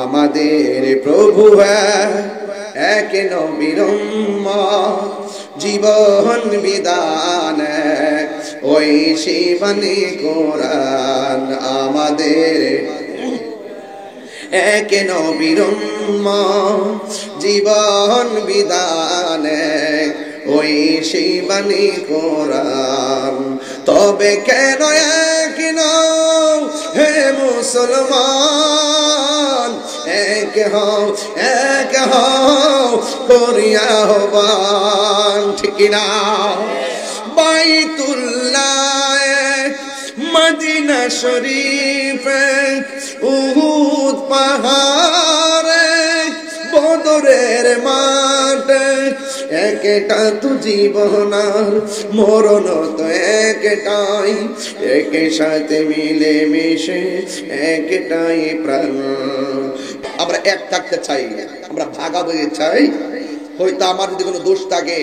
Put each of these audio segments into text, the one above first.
আমাদের প্রভু এক নবীর উম্মত, জীবন বিধান ওই শিবানী কোরআন। আমাদের এক নবীর উম্মত, জীবন বিধান ওই শিবানী কোরআন। তবে কেন এক নও হে মুসলমান, এক হও করিয়া আহ্বান, ঠিক না? বাইতুল্লাহ মদিনা শরীফ, উহুদ পাহাড়, বদরের মাঠ, একটা তো জীবন আর মরণ তো একটাই, একে সাথে মিলে মিশে একটাই প্রাণ। আমরা এক থাকতে চাই, আমরা ভাগাভাগি চাই। হয়তো আমার যদি কোনো দোষ থাকে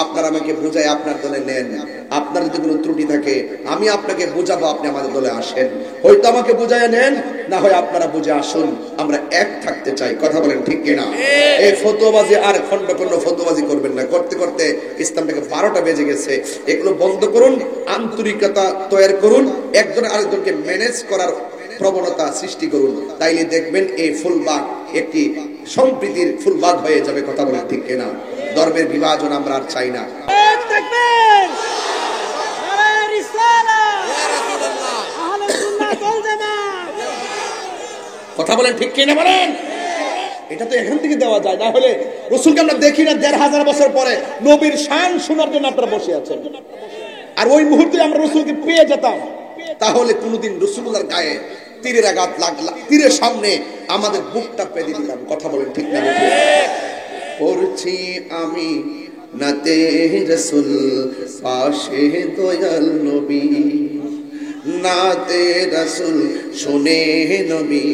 আপনারা আমাকে বোঝায় আপনার দলে নেন, আপনার যদি কোনো ত্রুটি থাকে আমি আপনাকে বোঝাবো, আপনি আমাদের দলে আসেন। হয়তো আমাকে বোঝায় নেন, না হয় আপনারা বুঝে আসুন। আমরা এক থাকতে চাই, কথা বলেন ঠিক কিনা? এই ফতোয়াবাজি আর খন্ড খন্ড ফতোয়াবাজি করবেন না। করতে করতে ইসলামটাকে 12টা বেজে গেছে। এগুলো বন্ধ করুন, আন্তরিকতা তৈরি করুন, একজন আরেকজনকে ম্যানেজ করার প্রবণতা সৃষ্টি করুন। তাইলে দেখবেন এই ফুলবাগ একটি সম্প্রীতির ফুলবাগ হয়ে যাবে, কথা বলেন ঠিক কিনা? ধর্মের বিভাজন আমরা আর চাই না। কথা বলেন ঠিক কিনা বলেন? এটা তো এখান থেকে দেওয়া যায়, না হলে রসুলকে আমরা দেখি না 1500 বছর পরে নবীর শান শোনার জন্য আপনারা বসে আছেন, আর ওই মুহূর্তে আমরা রসুলকে পেয়ে যেতাম, তাহলে কোনোদিন রসুলুল্লাহর গায়ে তীরের আঘাত লাগলা, তীরের সামনে আমাদের বুকটা পেতে দিলাম। কথা বলেন ঠিক না? পড়ছি আমি নাতে রসুল, পাশে দয়াল নবী, নাতে রসুল শুনে নবী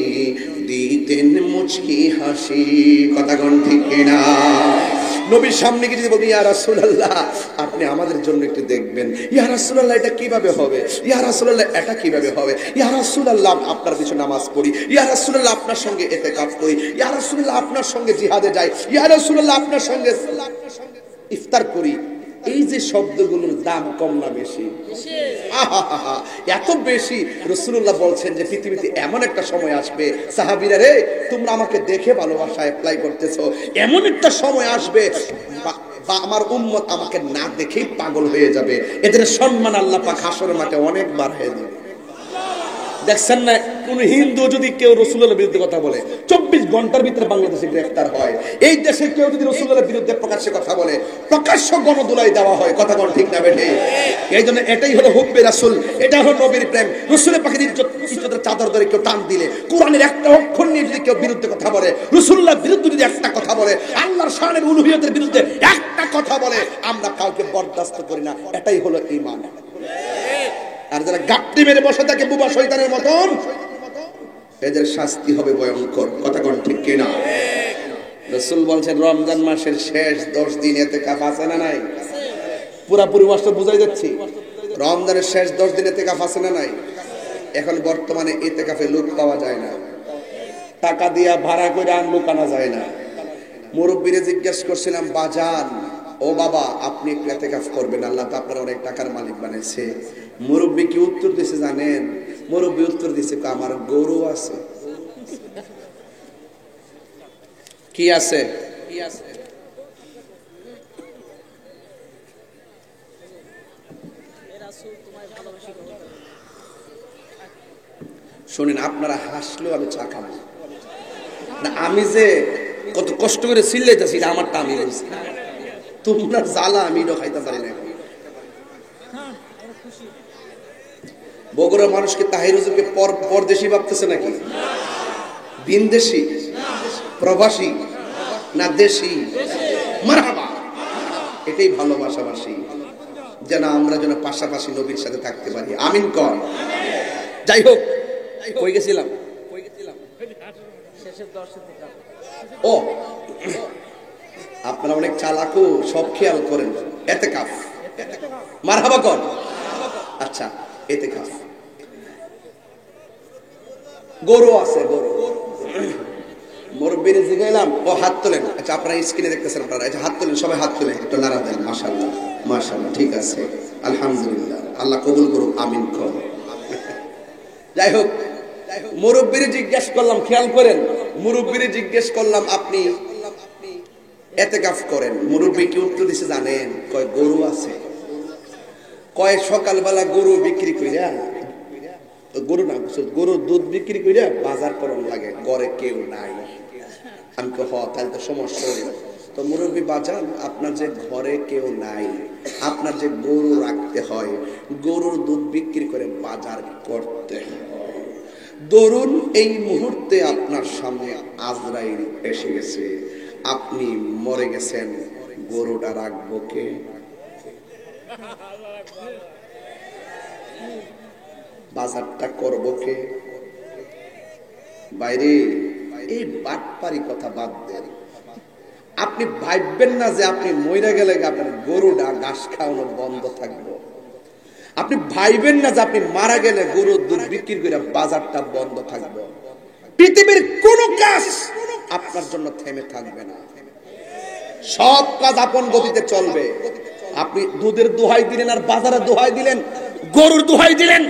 দিতেন মুচকি হাসি। কথা কোন ঠিক না? নবীর সামনে গিয়ে যদি বলি ইয়া রাসূলুল্লাহ আপনি আমাদের জন্য একটু দেখবেন, ইয়া রাসূলুল্লাহ এটা কিভাবে হবে, ইয়া রাসূলুল্লাহ এটা কিভাবে হবে, ইয়া রাসূলুল্লাহ আপনার পিছনে নামাজ পড়ি, ইয়া রাসূলুল্লাহ আপনার সঙ্গে ইতিকাফ করি, ইয়া রাসূলুল্লাহ আপনার সঙ্গে জিহাদে যাই, ইয়া রাসূলুল্লাহ আপনার সঙ্গে ইফতার করি। এই যে শব্দগুলোর দাম কম না বেশি? এত বেশি। রাসূলুল্লাহ বলছেন যে পৃথিবীতে এমন একটা সময় আসবে, সাহাবীরা রে তোমরা আমাকে দেখে ভালোবাসা অ্যাপ্লাই করতেছো, এমন একটা সময় আসবে বা আমার উম্মত আমাকে না দেখেই পাগল হয়ে যাবে। এদের সম্মান আল্লাহ পাক হাশরের মাঠে অনেকবার হয়ে যাবে। দেখছেন না, কোন হিন্দু যদি কেউ রাসূলুল্লাহর বিরুদ্ধে কথা বলে 24 ঘন্টার ভিতরে বাংলাদেশে গ্রেফতার হয়। এই দেশে কেউ যদি রাসূলুল্লাহর বিরুদ্ধে প্রকাশ্যে কথা বলে প্রকাশ্য গণদুলাই দেওয়া হয়। কথা বল ঠিক না বেঠে? এই জন্য এটাই হলো হুব্বে রাসূল, এটা হলো নবীর প্রেম। রাসূলের পাখির ইজ্জতের চাদর ধরে কেউ টান দিলে, কোরআনের একটা অক্ষর নিয়ে যদি কেউ বিরুদ্ধে কথা বলে, রাসূলুল্লাহর বিরুদ্ধে যদি একটা কথা বলে, আল্লাহর শানের উলুহিয়তের বিরুদ্ধে একটা কথা বলে, আমরা কাউকে বরদাস্ত করি না। এটাই হলো ঈমান। আর যারা গাপটি মেরে বসে থাকে বুবা শয়তানের মতন, এদের শাস্তি হবে ভয়ঙ্কর। কথা কোন ঠিক কিনা? রাসূল বলছেন রমজান মাসের শেষ 10 দিন ইতিকাফ আছে না নাই? পুরোপুরি মাসটা বুঝাই যাচ্ছি। রমজানের শেষ 10 দিন ইতিকাফ আছে না নাই? এখন বর্তমানে ইতিকাফে লোক পাওয়া যায় না, টাকা দিয়া ভাড়া করে আন লোক আনা যায় না। মুরব্বিরে জিজ্ঞেস করছিলাম বাজান, ও বাবা আপনি একটু ইতিকাফ করবেন, আল্লাহ তো আপনার অনেক টাকার মালিক বানাইছে। মুরব্বি কি উত্তর দিয়েছে জানেন? মুরব্বি উত্তর দিয়েছে আমার গরু আছে। কি আছে? শোনেন, আপনারা হাসলেও আমি চা খাবো না। আমি যে কত কষ্ট করে চিল্লাইতেছি আমারটা আমি বলছি, তোমরা জ্বালা আমি খাইতে পারি না। বগুড়ার মানুষকে তাহির হুজুরকে পরদেশি ভাবতেছে নাকি? ভিনদেশি, প্রবাসী না দেশি? মারহাবা। এটাই ভালোবাসাবাসী, যেন আমরা যেন পাশাপাশি নবীর সাথে থাকতে পারি। আমিন কর। যাই হোক, কই গেছিলাম? ও আপনারা অনেক চালাকু, সব খেয়াল করেন। ইতিকাফ, মারহাবা কর। আচ্ছা, ইতিকাফ গরু আছে, গরু মুরব্বীর জিগাইলাম, ও হাত তোলেন। আচ্ছা আপনারা স্ক্রিনে দেখতেছেন, আপনারা আচ্ছা হাত তোলেন, সবাই হাত তোলেন, একটু নাড়া দেন। মাশাআল্লাহ মাশাআল্লাহ, ঠিক আছে, আলহামদুলিল্লাহ, আল্লাহ কবুল করুক, আমিন কর। যাই হোক, মুরব্বীর জিজ্ঞেস করলাম, খেয়াল করেন, মুরব্বীর জিজ্ঞেস করলাম আপনি ইতিকাফ করেন? মুরব্বী কি উত্তর দিছে জানেন? কয় গরু আছে। কয় সকালবেলা গরু বিক্রি কইরা, গরু না গরুর দুধ বিক্রি কইরা বাজার করন লাগে, ঘরে কেউ নাই। আমি কই হ, তাহলে তো সমস্যা হইল। তো মুরব্বী বাজান, আপনার যে ঘরে কেউ নাই, আপনার যে গরু রাখতে হয়, গরুর দুধ বিক্রি করে বাজার করতে হয়। ধরুন এই মুহূর্তে আপনার সামনে আজরাইল এসে গেছে, আপনি মরে গেছেন, গরুটা রাখবো কে? বাজারটা করবো কে? বাইরে এই বাটপারি কথা বাদ দেন। আপনি ভাববেন না যে আপনি মরে গেলে আপনার গরুটা ঘাস খাওয়ানো বন্ধ থাকবো। আপনি ভাইবেন না যে আপনি মারা গেলে গরুর দুধ বিক্রি করে বাজারটা বন্ধ থাকবে। পৃথিবীর কোন কাজ আপনার জন্য থেমে থাকবে না, সব কাজ আপন গতিতে চলবে। আপনি দুধের দোহাই দিলেন আর বাজারে দোহাই দিলেন, গরুর দোহাই দিলেন,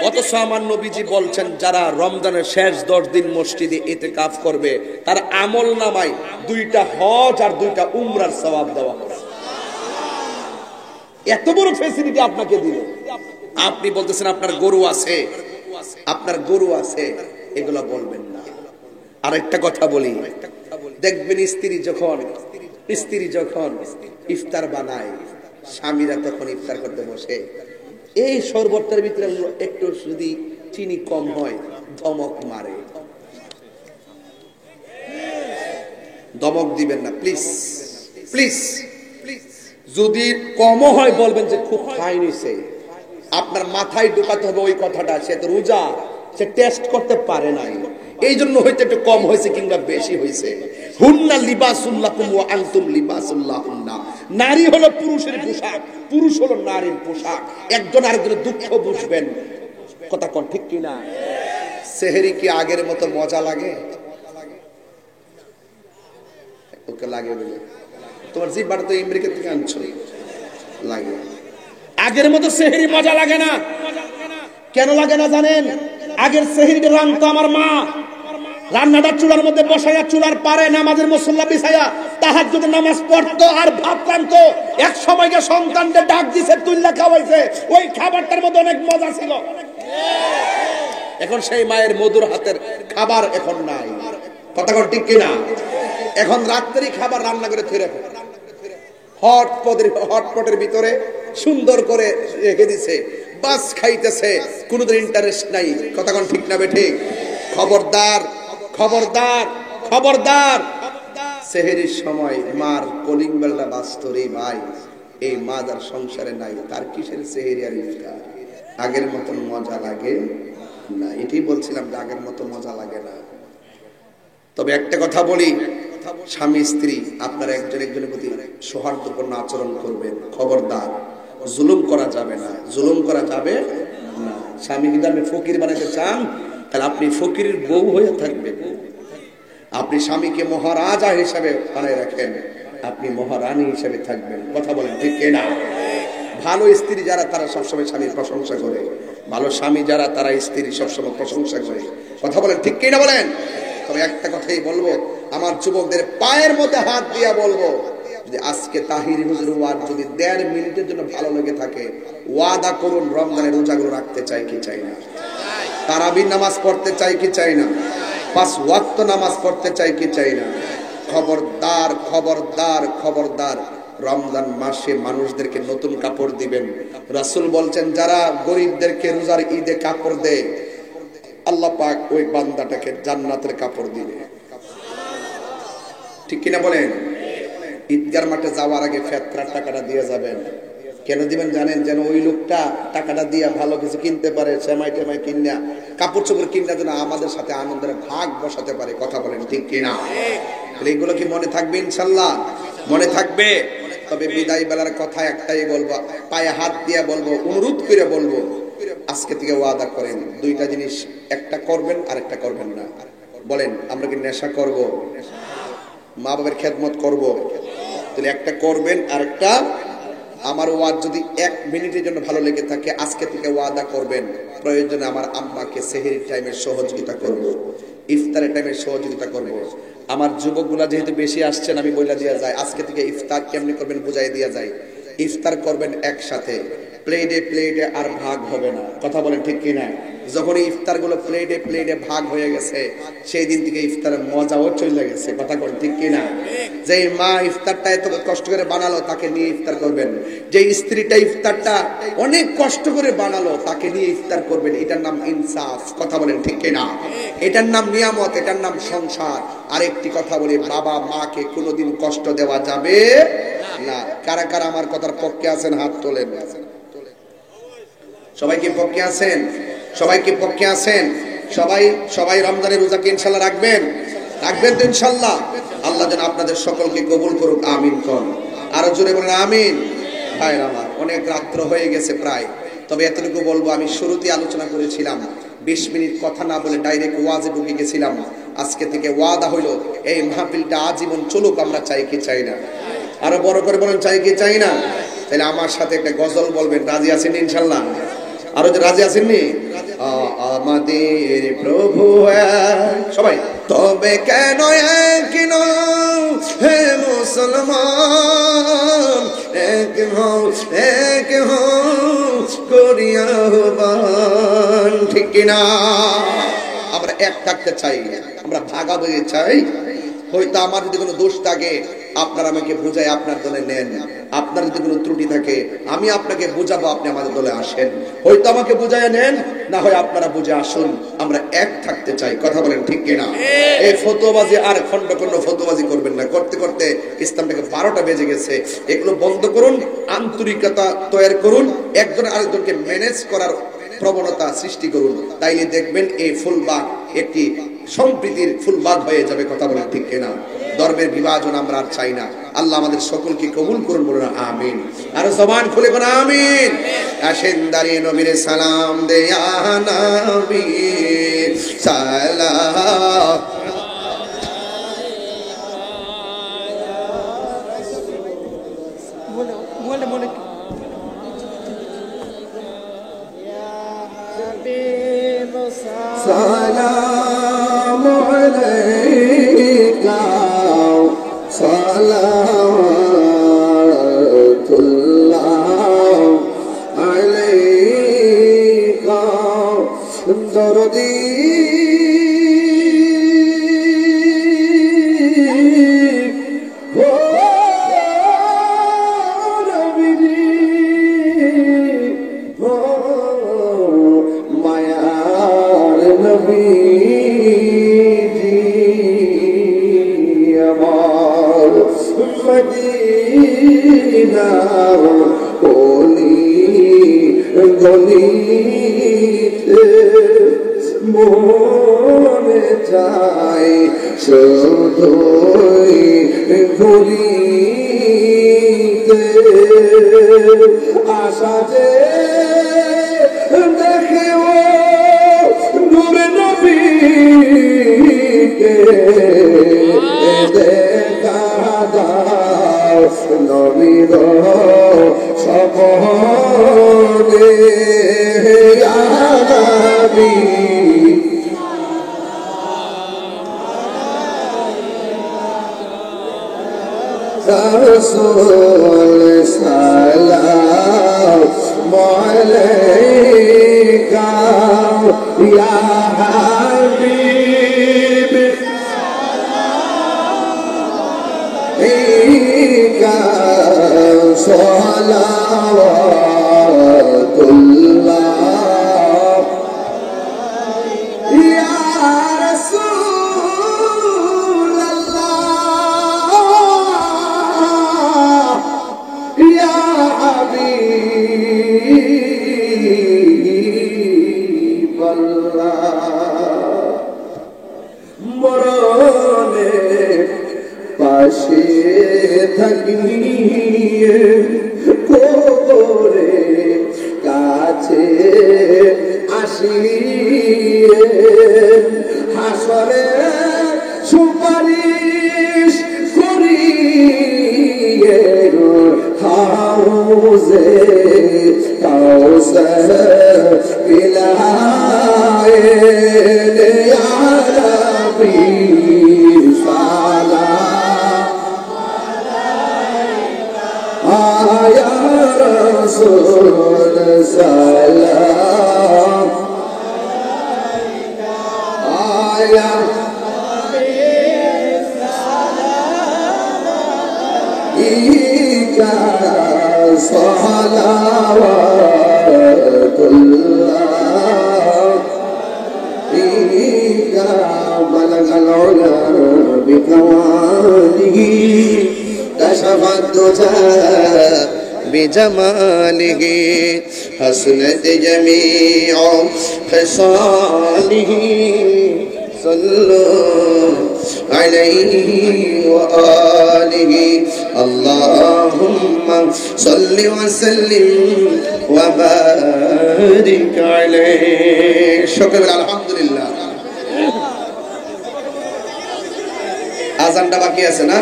অথচ আমার নবীজি বলছেন যারা রমজানের শেষ 10 দিন মসজিদে ইতিকাফ করবে তার আমল নামায় 2টা হজ আর 2টা উমরার সওয়াব দেওয়া হবে। এত বড় ফ্যাসিলিটি আপনাকে দিল, আপনি বলতেছেন আপনার গরু আছে, আপনার গরু আছে, এগুলা বলবেন না। আরেকটা কথা বলি, দেখবেন স্ত্রী যখন ইফতার বানায়, স্বামীরা তখন ইফতার করতে বসে, এই শরবতের ভিতরে একটু যদি চিনি কম হয় ধমক মারে। ধমক দিবেন না প্লিজ প্লিজ। যদি কমও হয় বলবেন যে খুব ফাইন হয়েছে। আপনার মাথায় ঢোকাতে হবে ওই কথাটা, সে তো রোজা, সে টেস্ট করতে পারে নাই, এই জন্য হয়তো একটু কম হয়েছে কিংবা বেশি হয়েছে। হুন্না লিবাসুল লাকুম ওয়া আনতুম লিবাসুল লাহুন্না। নারী হলো পুরুষের পোশাক, পুরুষ হলো নারীর পোশাক। একজন আরেকজনের দুঃখ বুঝবেন, কথা কোন ঠিক কিনা? সেহরি কি আগের মতো মজা লাগে? ওকে লাগে বলে তোমার জিহ্বাটা তো আমেরিকা থেকে আনছো, লাগে। আগের মতো সেহরি মজা লাগে না। কেন লাগে না জানেন? আগের সেহরিটা রান্নাতো আমার মা, রান্নাটা চুলার মধ্যে বসাইয়া চুলার পারে নামাজের মুসল্লা বিছাইয়া তাহাজ্জুদের নামাজ পড়তো আর ভাত রান্তো। এক সময়কে সন্তানদের ডাক দিছে, তুল্লা খাওয়াইছে, ওই খাবারটার মধ্যে অনেক মজা ছিল। এখন সেই মায়ের মধুর হাতের খাবার এখন নাই, কথা কোন ঠিক কিনা? এখন রাত্রি খাবার রান্না করে ফিরে হটপটের ভিতরে সুন্দর করে রেখে দিছে, বাস খাইতেছে, কোনোদিন ইন্টারেস্ট নাই, কথা কোন ঠিক না বেঠিক? খবরদার খবরদার খবরদার। সেহেরির সময় মার কলিং বেলটা বাজতো রে ভাই, এই মা যার সংসারে নাই তার কিসের সেহেরি আর ইফতার? আগের মতন মজা লাগে না। এটাই বলছিলাম যে আগের মতো মজা লাগে না। তবে একটা কথা বলি, স্বামী স্ত্রী আপনারা একজন একজনের প্রতি সৌহার্দ্যপূর্ণ আচরণ করবেন। খবরদার, জুলুম করা যাবে না, জুলুম করা যাবে না। স্বামী যদি আপনি ফকির বানাতে চান তাহলে আপনি ফকিরের বউ হয়ে থাকবেন। আপনি স্বামীকে মহারাজা হিসাবে বানায় রাখেন, আপনি মহারানী হিসাবে থাকবেন। কথা বলেন ঠিক কিনা? ভালো স্ত্রী যারা তারা সবসময় স্বামীর প্রশংসা করে, ভালো স্বামী যারা তারা স্ত্রী সবসময় প্রশংসা করে। কথা বলেন ঠিক কিনা বলেন? তবে একটা কথাই বলবো, আমার যুবকদের পায়ের মধ্যে হাত দিয়া বলবো, যদি আজকে তাহিরি হুজুর ওয়াজ যদি 1.5 মিনিটের জন্য ভালো লেগে থাকে, ওয়াদা করুন রমজানের রোজাগুলো রাখতে চাই কি চাই না, তারাবির নামাজ পড়তে চাই কি চাই না, 5 ওয়াক্ত নামাজ পড়তে চাই কি চাই না। খবরদার খবরদার খবরদার, রমজান মাসে মানুষদেরকে নতুন কাপড় দিবেন। রাসূল বলছেন যারা গরিবদেরকে রোজার ঈদে কাপড় দেয়, আল্লাহ পাক ওই বান্দাটাকে জান্নাতের কাপড় দিবে। ঠিক কিনা বলেন? ঈদগার মাঠে যাওয়ার আগে ফেতরার টাকাটা দিয়ে যাবেন। কেন দিবেন জানেন? যেন ওই লোকটা টাকাটা দিয়ে ভালো কিছু কিনতে পারে, সেমাই টেমাই কিনা, কাপড় চোপড় কিনা, যেন আমাদের সাথে আনন্দের ভাগ বসাতে পারে। কথা বলেন ঠিক কিনা? এগুলো কি মনে থাকবে? ইনশাল্লাহ মনে থাকবে। তবে বিদায় বেলার কথা একটাই বলবো, পায়ে হাত দিয়ে বলবো, অনুরোধ করে বলবো, আজকে থেকে ওয়াদা করেন 2টা জিনিস, একটা করবেন আর একটা করবেন না। বলেন আমরা কি নেশা করব, মা বাবার খেদমত করব? তাহলে একটা করবেন, আর একটা আমার ওয়াজ যদি 1 মিনিটের জন্য ভালো লেগে থাকে আজকে থেকে ওয়াদা করবেন প্রয়োজনে আমার আম্মাকে সেহরির টাইমের সহযোগিতা করব, ইফতারের টাইমের সহযোগিতা করব। আমার যুবকগুলা যেহেতু বেশি আসছেন আমি বইলা দেওয়া যায় আজকে থেকে ইফতার কেমনি করবেন বুঝাই দেওয়া যায়। ইফতার করবেন একসাথে, প্লেটে প্লেটে আর ভাগ হবে না। কথা বলেন ঠিক কিনা? যখন ইফতার গুলো প্লেটে প্লেটে ভাগ হয়ে গেছে সেই দিন থেকে ইফতারের মজাও চলে গেছে। কথা বলেন ঠিক কিনা? যে মা ইফতারটা এত কষ্ট করে বানালো তাকে নিয়ে ইফতার করবেন, যে স্ত্রীটা ইফতারটা অনেক কষ্ট করে বানালো তাকে নিয়ে ইফতার করবেন। এটার নাম ইনসাফ। কথা বলেন ঠিক কিনা? এটার নাম নিয়ামত, এটার নাম সংসার। আরেকটি কথা বলি, বাবা মাকে কোনোদিন কষ্ট দেওয়া যাবে না। কারা কারা আমার কথার পক্ষে আছেন হাত তোলেন। সবাই কি পক্ষে আছেন? সবাই কি পক্ষে আছেন? সবাই রমজানের রোজাকে ইনশাআল্লাহ রাখবেন তো ইনশাআল্লাহ। আল্লাহ যেন আপনাদের সকলকে কবুল করুক, আমিন কোন। আরো জোরে বলেন আমিন। ভাইরা আমার, অনেক রাত্র হয়ে গেছে প্রায়, তবে এতটুকু বলবো, আমি শুরুতেই আলোচনা করেছিলাম 20 মিনিট কথা না বলে ডাইরেক্ট ওয়াজে ঢুকে গেছিলাম। আজকে থেকে ওয়াদা হইল এই মাহফিলটা আজীবন চলুক। আমরা চাই কি চাই না? আরো বড় করে বলেন চাই কি চাই না? তাহলে আমার সাথে একটা গজল বলবেন, রাজি আছেন ইনশাআল্লাহ? আরো যে রাজি আছেননি? আমাদের প্রভু সবাই তবে কেন এক নও হে মুসলমান, এক হও করিয়া আহ্বান। ঠিক কিনা? আমরা এক থাকতে চাই, আমরা ভাগাভাগি চাই। হয়তো আমার যদি কোনো দোষ থাকে আপনারা আমাকে বুঝাই আপনার দলে নেন, আপনার যদি কোনো ত্রুটি থাকে আমি আপনাকে বুঝাবো, আপনি আমাদের দলে আসেন। হয়তো আমাকে বুঝাইয়া নেন, না হয় আপনারা বুঝে আসুন। আমরা এক থাকতে চাই। কথা বলেন ঠিক কিনা? এই ফতোয়াবাজি আর খন্ড খন্ড ফতোয়াবাজি করবেন না। করতে করতে ইসলামটাকে 12টা বেজে গেছে। এগুলো বন্ধ করুন, আন্তরিকতা তৈরি করুন, একজন আরেকজনকে ম্যানেজ করার প্রবণতা সৃষ্টি করুন। তাইলে দেখবেন এই ফুলবাগ একটি সম্প্রীতির ফুলবাগ হয়ে যাবে। কথা বলেন ঠিক কিনা? ধর্মের বিভাজন আমরা আর চাই না। আল্লাহ আমাদের সকলকে কবুল করুন, বলুন আমিন। আর জবান খুলে কোন আমিন। আসেন দাঁড়িয়ে নবীর সালাম দেয়া নবী সালাম। সালাম আলাইকা সালাতুল্লাহ আলাইকা দরদি মদিনা ওলি গলিতে মনে চাই শুধুই ঘুরিতে আশা যে দেখে ও নূর নবীকে দেখা দাও নবীর সপনে ইয়া নবী। রাসূল সালাম আলাইকা ইয়া হাবিব আলাইকা সালাওয়াতুল্লাহ ইয়া রাসূলাল্লাহ ইয়া হাবিবাল্লাহ। মরণে পাশে থাকিয়ে কোরে কাছে আসিয়ে হাসরে সুপারিশ করিয়ে হাউজে কাউসার পিলায়ে ইয়া রাব্বি সালাম আয়া রাসূল সালাম আয়া ইকা সালাওয়াতুল্লাহ ইকা বালাগাল উলা বিকামালিহি কাশাফাত দুজা بجماله حسنت جميع خصاله صلوا عليه وآله اللهم صل وسلم وبارك عليه شكرا الحمد لله আজানটা বাকি আছে না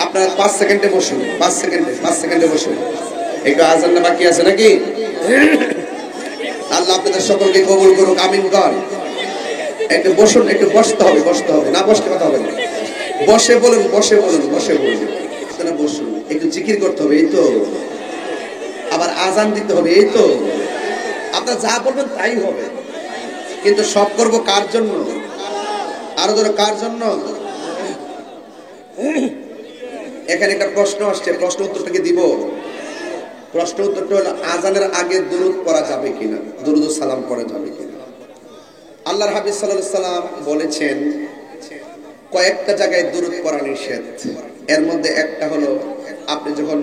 আপনার 5 সেকেন্ডে বসুন 5 সেকেন্ডে বসুন একটু আজানটা বাকি আছে নাকি আল্লাহ আপনাদের সকলকে কবুল করুক আমিন কর একটু বসুন একটু বসতে হবে না বসতে কথা হবে না বসে বলুন আপনারা বসুন একটু জিকির করতে হবে এই তো আবার আজান দিতে হবে এই তো আপনারা যা বলবেন তাই হবে কিন্তু সব করব কার জন্য আরো ধরো কার জন্য এখানে একটা প্রশ্ন আসছে প্রশ্ন উত্তরটাকে দিব প্রশ্ন উত্তরটা হলো আজানের আগে দুরূদ পড়া যাবে কিনা দুরূদ ও সালাম পড়া যাবে কিনা আল্লাহর হাবিব সাল্লাল্লাহু আলাইহি সাল্লাম বলেছেন কয়েকটা জায়গায় দুরূদ পড়া নিষেধ এর মধ্যে একটা হলো আপনি যখন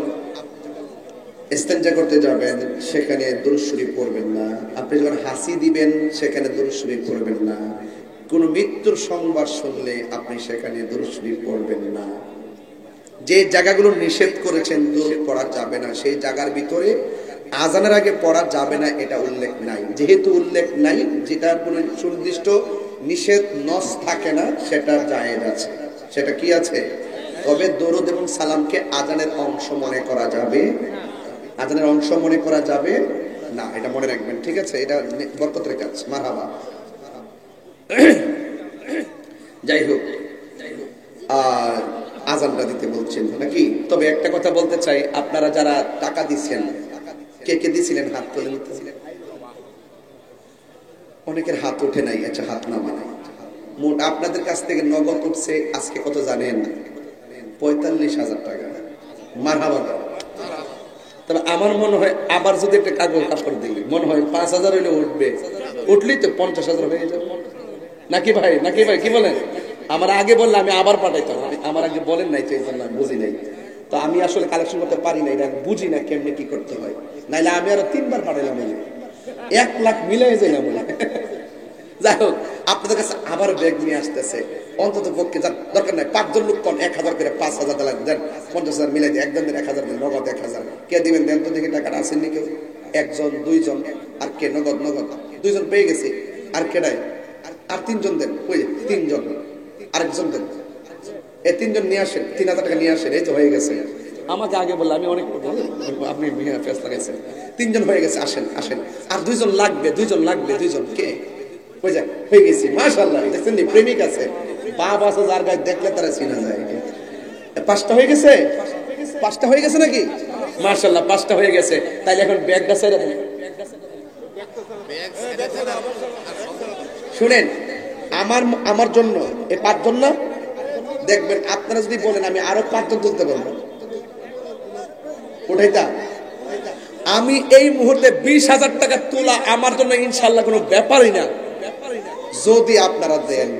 ইস্তেনজা করতে যাবেন সেখানে দুরূদ শরীফ পড়বেন না আপনি যখন হাসি দিবেন সেখানে দুরূদ শরীফ পড়বেন না কোন মৃত্যুর সংবাদ শুনলে আপনি সেখানে দুরূদ শরীফ পড়বেন না যে জায়গাগুলো নিষেধ করেছেন দুরূদ পড়া যাবে না সেই জায়গার ভিতরে আজানের আগে পড়া যাবে না এটা উল্লেখ নাই যেহেতু উল্লেখ নাই যেটার কোনো সুনির্দিষ্ট নিষেধ নস থাকে না সেটা জায়েজ আছে সেটা কি আছে তবে দরুদ এবং সালামকে আজানের অংশ মনে করা যাবে না এটা মনে রাখবেন ঠিক আছে এটা বরকতের কাজ মারহাবা যাই হোক আজানটা দিতে বলছেন নাকি তবে একটা কথা বলতে চাই আপনারা যারা টাকা দিচ্ছেন কে দিছিলেন হাত তুলে নিতেছিলেন অনেকের হাত ওঠে নাই আচ্ছা হাত নামা নাই মোট আপনাদের কাছ থেকে নগদ উঠছে আজকে কত জানেন ৪৫,০০০ টাকা মারহাবা তবে আমার মনে হয় আবার যদি একটা কাগজ কাপড় দিলে মনে হয় ৫,০০০ হইলে উঠবে উঠলেই তো ৫০,০০০ হয়ে যাবে নাকি ভাই কি বলেন আমার আগে বললে আমি আবার পাঠাইতাম আমার আগে বলেন নাই তো এই জন্য বুঝি নাই তো আমি আসলে কালেকশন করতে পারি না এটা বুঝি না কেমনে কি করতে হয় নাইলে আমি আরো ৩বার পাঠাইলাম 1 লাখ মিলাই যাই না বলে যাই হোক আপনাদের কাছে আবার ব্যাগ নিয়ে আসতেছে অন্তত পক্ষে দরকার নাই 5 জন লোক 1,000 করে 5,000 দেন 50,000 মিলাই দিয়ে একজন 1,000 দেন নগদ 1,000 কে দিবেন দেন তো দেখি টাকাটা আসেননি কেউ একজন দুইজন আর কে নগদ দুইজন পেয়ে গেছে আর কেডাই আর 3 জন দেন ওই 3 জন আরেকজন দেন এই 3 জন নিয়ে আসেন 3,000 টাকা নিয়ে আসেন এই তো হয়ে গেছে আমাকে আগে বললে আমি অনেক আপনি ফেস লাগাইছেন 3 জন হয়ে গেছে আসেন আর 2 জন লাগবে 2 জন কে হয়ে যায় হয়ে গেছি মাশাআল্লাহ দেখছেন নি প্রেমিক আছে বাপ আছে যার গায়ে দেখলে তারা চিনা যায় 5টা হয়ে গেছে নাকি মাশাআল্লাহ 5টা হয়ে গেছে তাইলে এখন ব্যাগটা ছেড়ে দেন শুনেন আমার জন্য এই 5 জন না দেখবেন আপনারা যদি বলেন আমি আরো 5 জন তুলতে পারবো ওটাইতা আমি এই মুহূর্তে 20,000 টাকা তোলা আমার জন্য ইনশাআল্লাহ কোনো ব্যাপারই না যদি আপনারা দেন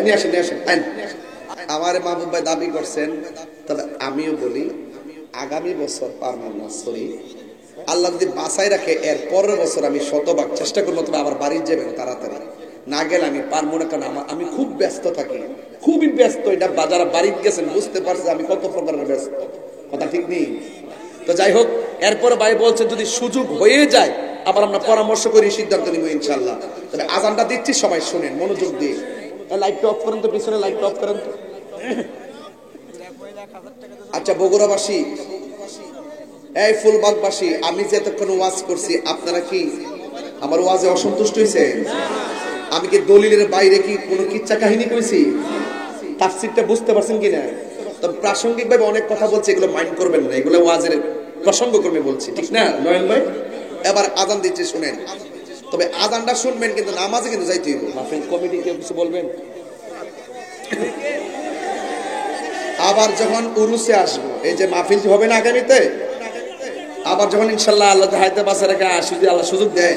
নিয়ে আসেন আমার মাহবুব ভাই দাবি করছেন তবে আমিও বলি আগামী বছর পারবো না সরি আল্লাহ যদি বাঁচাই রাখে এর পরের বছর আমি 100 ভাগ চেষ্টা করবো তবে আবার বাড়ি যাবেন তাড়াতাড়ি না গেলে আমি পারবো না কারণ আমি খুব ব্যস্ত থাকি খুবই ব্যস্ত এটা যারা বাড়িতে গেছেন বুঝতে পারছে আমি কত প্রকারের ব্যস্ত কথা ঠিক নেই তো যাই হোক এরপর ভাই বলছে যদি সুযোগ হয়ে যায় আবার আমরা পরামর্শ করি, সিদ্ধান্ত নিব ইনশাআল্লাহ। তবে আজানটা দিচ্ছি, সবাই শুনেন মনোযোগ দিয়ে। লাইটটা অফ করেন তো, পিছনে লাইটটা অফ করেন তো। আচ্ছা বগুড়াবাসী, এই ফুলবাগবাসী, আমি যে এতক্ষণ ওয়াজ করছি আপনারা কি আমার ওয়াজে অসন্তুষ্ট হয়েছে? আমি কি দলিলের বাইরে কি কোনো কিচ্ছা কাহিনী কইছি? তাফসীরটা বুঝতে পারছেন কিনা? তবে প্রাসঙ্গিক ভাবে অনেক কথা বলছি, এগুলো মাইন্ড করবেন না, এগুলো ওয়াজের প্রসঙ্গক্রমে বলছি, ঠিক না নয়ন ভাই? এবার আজান দিচ্ছে শুনেন, তবে আজানটা শুনবেন কিন্তু নামাজে কিন্তু যাইতে হইব। মাহফিল কমিটি কেউ কিছু বলবেন? আবার যখন উরুসে আসবো, এই যে মাহফিল হবে না আগামীতে, আবার যখন ইনশাল্লাহ আল্লাহ হাইতে বাসা রেখে যদি আল্লাহ সুযোগ দেয়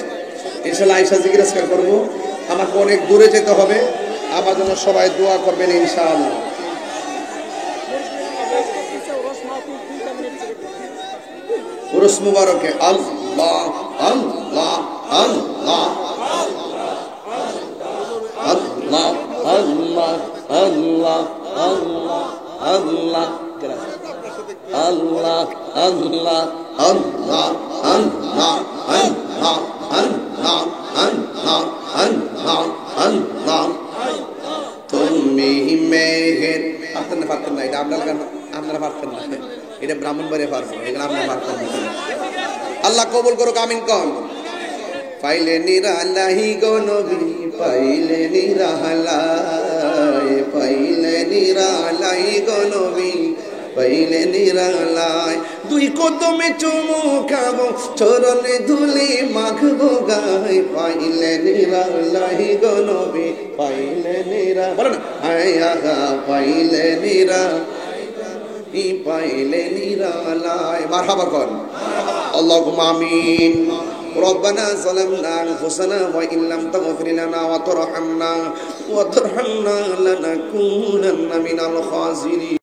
ইনশাল্লাহ আয়েশা জিকির আজকার করবো। আমাকে অনেক দূরে যেতে হবে, আমার জন্য সবাই দোয়া করবেন ইনশাআল্লাহ। উরুস মুবারকে আল্লাহ আল্লাহ আল্লাহ আল্লাহ আল্লাহ আল্লাহ আল্লাহ আল্লাহ আল্লাহ আল্লাহ আল্লাহ আল্লাহ আল্লাহ আল্লাহ আল্লাহ আল্লাহ আল্লাহ তুমি মেহের পারতেন না, পারতেন না, এটা আপনারা পারতেন না, এটা ব্রাহ্মণবাড়িয়া পারবো, এগুলো আপনারা পারতেন না। আল্লাহ কবুল করুক, আমিন কন। পাইলে নিরালাহি গো নবী, পাইলে নিরালায়, পাইলে নিরালাই গো নবী, পাইলে নিরালায়। দুই কদমে চুমু খাবো, চরণে ধুলি মাখবো গায়, পাইলে নিরালাই গো নবী, পাইলে নিরা, বলো না আয়া পাইলে নিরা, পাইলে নিরালায়। মারহাবা কর, আল্লাহুম্মা আমিন। ربنا ظلمنا أنفسنا وإن لم تغفر لنا وترحمنا لنكونن من الخاسرين.